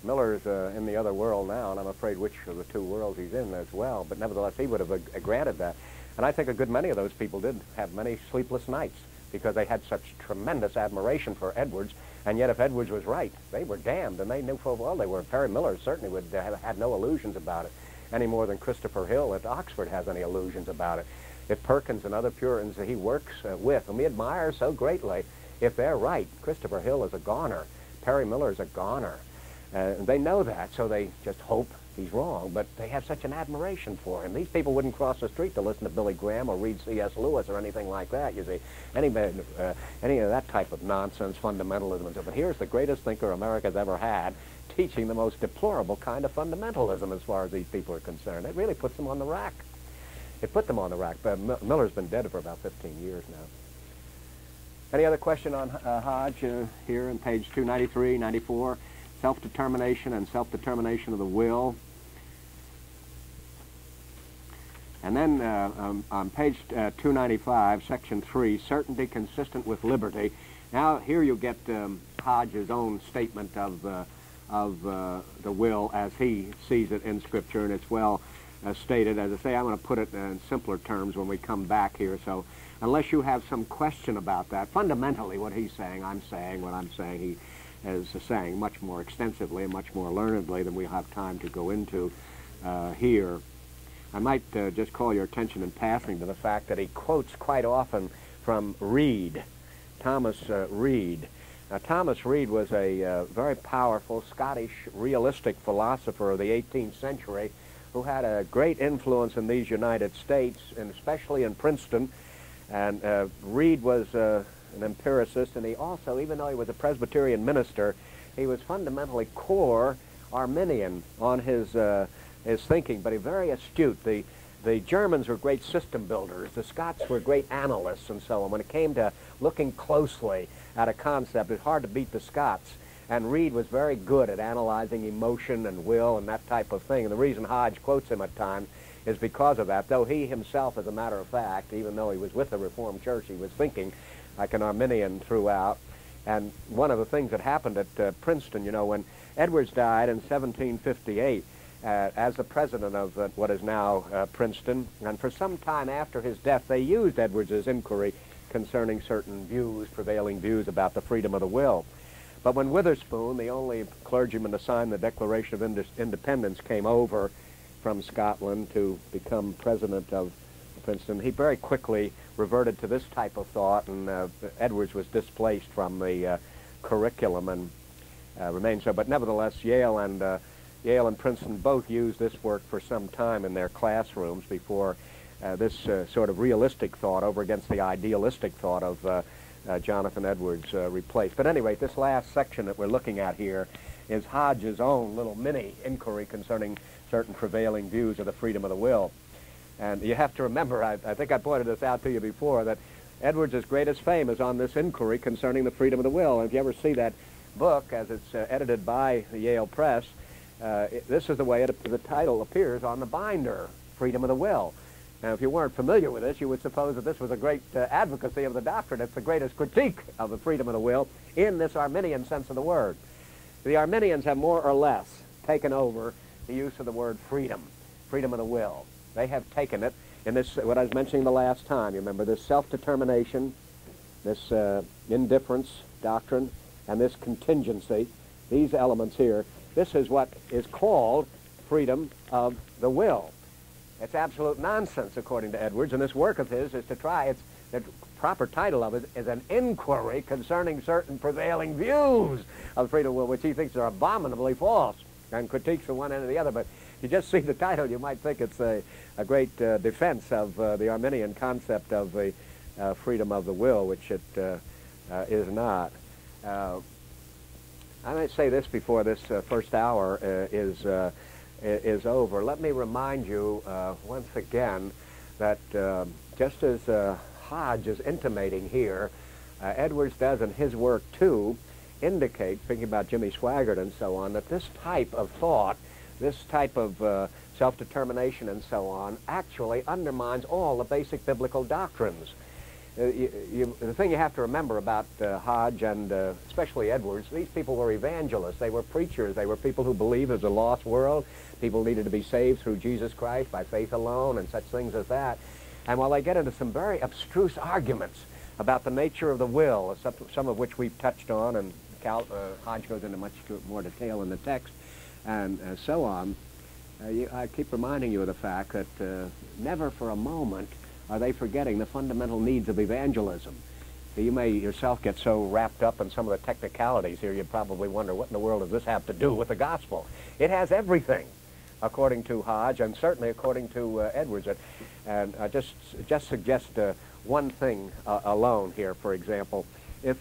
Miller's in the other world now, and I'm afraid which of the two worlds he's in as well. But nevertheless, he would have granted that. And I think a good many of those people did have many sleepless nights because they had such tremendous admiration for Edwards. And yet if Edwards was right, they were damned, and they knew full well they were. Perry Miller certainly would have had no illusions about it, any more than Christopher Hill at Oxford has any illusions about it. If Perkins and other Puritans that he works with, whom he admires so greatly, if they're right, Christopher Hill is a goner. Perry Miller is a goner. They know that, so they just hope he's wrong, but they have such an admiration for him. These people wouldn't cross the street to listen to Billy Graham or read C.S. Lewis or anything like that, you see. Any of that type of nonsense, fundamentalism and stuff. But here's the greatest thinker America's ever had, teaching the most deplorable kind of fundamentalism as far as these people are concerned. It really puts them on the rack. It put them on the rack. But Miller's been dead for about 15 years now. Any other question on Hodge here on page 293, 94? Self-determination and self-determination of the will. And then on page 295, section 3, certainty consistent with liberty. Now here you get Hodge's own statement of the will as he sees it in Scripture, and it's well stated. As I say, I'm going to put it in simpler terms when we come back here. So unless you have some question about that, fundamentally what he's saying, I'm saying what I'm saying. He is saying much more extensively and much more learnedly than we have time to go into here. I might just call your attention in passing to the fact that he quotes quite often from Reid, Thomas Reid. Now, Thomas Reid was a very powerful Scottish realistic philosopher of the 18th century who had a great influence in these United States, and especially in Princeton. And Reid was an empiricist, and he also, even though he was a Presbyterian minister, he was fundamentally core Arminian on his thinking, but he very astute. The Germans were great system builders. The Scots were great analysts and so on. When it came to looking closely at a concept, it's hard to beat the Scots. And Reid was very good at analyzing emotion and will and that type of thing. And the reason Hodge quotes him at times is because of that, though he himself, as a matter of fact, even though he was with the Reformed Church, he was thinking like an Arminian throughout. And one of the things that happened at Princeton, you know, when Edwards died in 1758, as the president of what is now Princeton, and for some time after his death, they used Edwards's inquiry concerning certain views, prevailing views about the freedom of the will. But when Witherspoon, the only clergyman to sign the Declaration of Independence, came over from Scotland to become president of Princeton, he very quickly reverted to this type of thought, and Edwards was displaced from the curriculum and remained so. But nevertheless, Yale and Princeton both used this work for some time in their classrooms before this sort of realistic thought over against the idealistic thought of Jonathan Edwards replaced. But anyway, this last section that we're looking at here is Hodge's own little mini inquiry concerning certain prevailing views of the freedom of the will. And you have to remember, I think I pointed this out to you before, that Edwards' greatest fame is on this inquiry concerning the freedom of the will. And if you ever see that book, as it's edited by the Yale Press, this is the way the title appears on the binder, Freedom of the Will. Now, if you weren't familiar with this, you would suppose that this was a great advocacy of the doctrine. It's the greatest critique of the freedom of the will in this Arminian sense of the word. The Arminians have more or less taken over the use of the word freedom, freedom of the will. They have taken it in this, what I was mentioning the last time. You remember this self-determination, this indifference doctrine, and this contingency, these elements here. This is what is called freedom of the will. It's absolute nonsense, according to Edwards, and this work of his is to try, the proper title of it is an inquiry concerning certain prevailing views of freedom of will, which he thinks are abominably false, and critiques from one end to the other. But if you just see the title, you might think it's a great defense of the Arminian concept of the freedom of the will, which it is not. I might say this before this first hour is over. Let me remind you once again that just as Hodge is intimating here, Edwards does in his work too indicate, thinking about Jimmy Swaggart and so on, that this type of thought, this type of self-determination and so on, actually undermines all the basic biblical doctrines. the thing you have to remember about Hodge and especially Edwards, these people were evangelists. They were preachers. They were people who believed there's a lost world. People needed to be saved through Jesus Christ by faith alone and such things as that. And while they get into some very abstruse arguments about the nature of the will, some of which we've touched on, and Hodge goes into much more detail in the text, and so on, I keep reminding you of the fact that never for a moment are they forgetting the fundamental needs of evangelism. So you may yourself get so wrapped up in some of the technicalities here, you probably wonder, what in the world does this have to do with the gospel? It has everything, according to Hodge, and certainly according to Edwards. And I just suggest one thing alone here. For example, if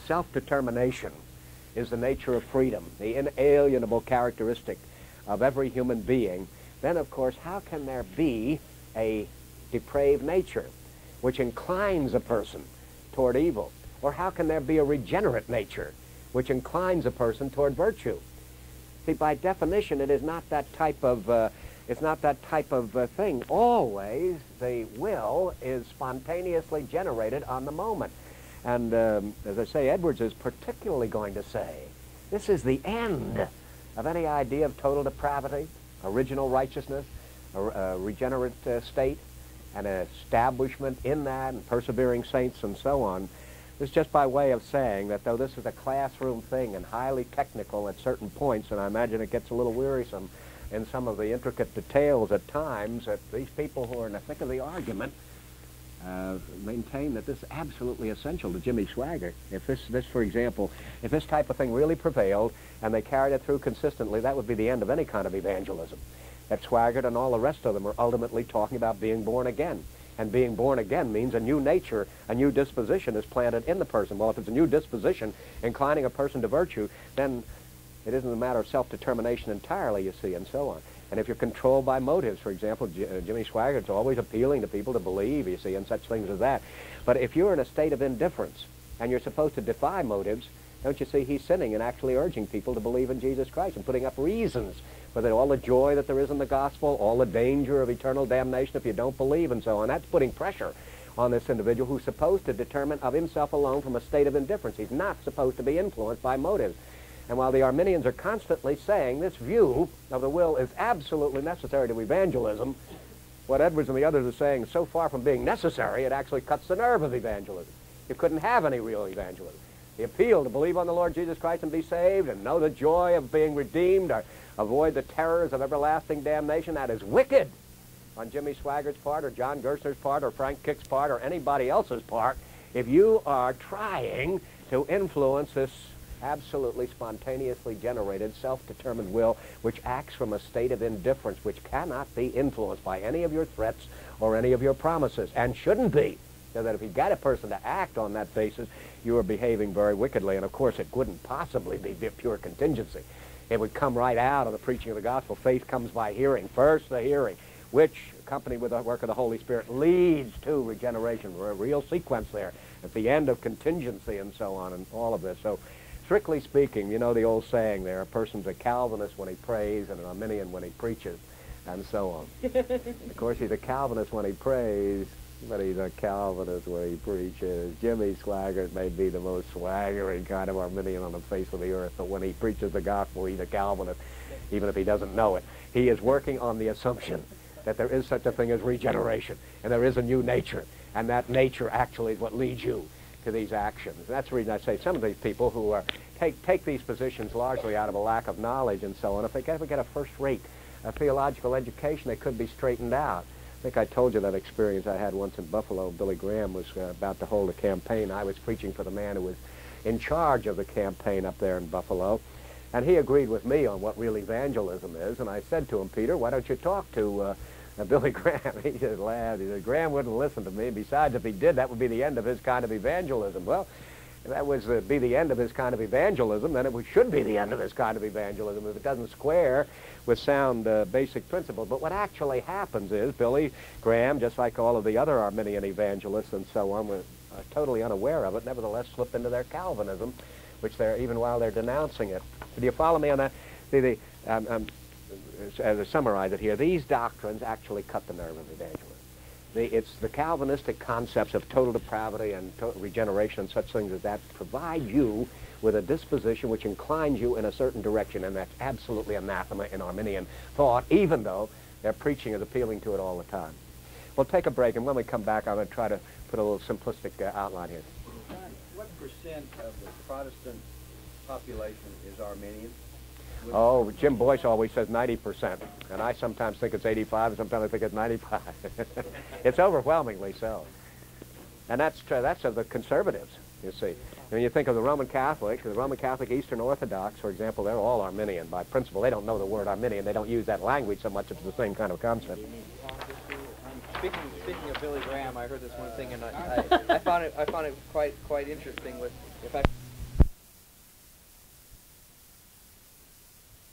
self-determination is the nature of freedom, the inalienable characteristic of every human being, then of course how can there be a depraved nature which inclines a person toward evil? Or how can there be a regenerate nature which inclines a person toward virtue? See, by definition, it is not that type of thing. Always the will is spontaneously generated on the moment. And as I say, Edwards is particularly going to say this is the end of any idea of total depravity, original righteousness, a regenerate state, and an establishment in that, and persevering saints and so on. This is just by way of saying that though this is a classroom thing and highly technical at certain points, and I imagine it gets a little wearisome in some of the intricate details at times, that these people who are in the thick of the argument maintain that this is absolutely essential to Jimmy Swaggart. If this, for example, if this type of thing really prevailed and they carried it through consistently, that would be the end of any kind of evangelism. That Swaggart and all the rest of them are ultimately talking about being born again. And being born again means a new nature, a new disposition is planted in the person. Well, if it's a new disposition inclining a person to virtue, then it isn't a matter of self-determination entirely, you see, and so on. And if you're controlled by motives, for example, Jimmy Swaggart's always appealing to people to believe, you see, and such things as that. But if you're in a state of indifference and you're supposed to defy motives, don't you see he's sinning and actually urging people to believe in Jesus Christ and putting up reasons for all the joy that there is in the gospel, all the danger of eternal damnation if you don't believe and so on. That's putting pressure on this individual who's supposed to determine of himself alone from a state of indifference. He's not supposed to be influenced by motives. And while the Arminians are constantly saying this view of the will is absolutely necessary to evangelism, what Edwards and the others are saying is so far from being necessary, it actually cuts the nerve of evangelism. You couldn't have any real evangelism. The appeal to believe on the Lord Jesus Christ and be saved and know the joy of being redeemed or avoid the terrors of everlasting damnation, that is wicked on Jimmy Swaggart's part or John Gerstner's part or Frank Kick's part or anybody else's part if you are trying to influence this absolutely spontaneously generated, self-determined will which acts from a state of indifference which cannot be influenced by any of your threats or any of your promises, and shouldn't be. So that if you got a person to act on that basis, you are behaving very wickedly, and of course it wouldn't possibly be pure contingency. It would come right out of the preaching of the gospel. Faith comes by hearing. First the hearing, which, accompanied with the work of the Holy Spirit, leads to regeneration. A real sequence there at the end of contingency and so on and all of this. So strictly speaking, you know the old saying there, a person's a Calvinist when he prays and an Arminian when he preaches, and so on. Of course, he's a Calvinist when he prays, but he's a Calvinist when he preaches. Jimmy Swaggart may be the most swaggering kind of Arminian on the face of the earth, but when he preaches the gospel, he's a Calvinist, even if he doesn't know it. He is working on the assumption that there is such a thing as regeneration, and there is a new nature, and that nature actually is what leads you to these actions. And that's the reason I say some of these people who are take these positions largely out of a lack of knowledge and so on, if they ever get a first-rate theological education, they could be straightened out. I think I told you that experience I had once in Buffalo. Billy Graham was about to hold a campaign. I was preaching for the man who was in charge of the campaign up there in Buffalo, and he agreed with me on what real evangelism is, and I said to him, Peter, why don't you talk to Billy Graham? He just laughed. He said, Graham wouldn't listen to me. Besides, if he did, that would be the end of his kind of evangelism. Well, if that was be the end of his kind of evangelism, then it should be the end of his kind of evangelism if it doesn't square with sound basic principles. But what actually happens is Billy Graham, just like all of the other Arminian evangelists and so on, were totally unaware of it, nevertheless slip into their Calvinism, which they're, even while they're denouncing it. Do you follow me on that? As I summarize it here, these doctrines actually cut the nerve of evangelism. It's the Calvinistic concepts of total depravity and regeneration and such things as that provide you with a disposition which inclines you in a certain direction, and that's absolutely anathema in Arminian thought, even though their preaching is appealing to it all the time. We'll take a break, and when we come back, I'm going to try to put a little simplistic outline here. What percent of the Protestant population is Arminian? Oh, Jim Boyce always says 90%, and I sometimes think it's 85, and sometimes I think it's 95. It's overwhelmingly so. And that's of the conservatives, you see. When you think of the Roman Catholic Eastern Orthodox, for example, they're all Arminian by principle. They don't know the word Arminian. They don't use that language so much. It's the same kind of concept. Speaking of Billy Graham, I heard this one thing, and I found it quite interesting. With, in fact,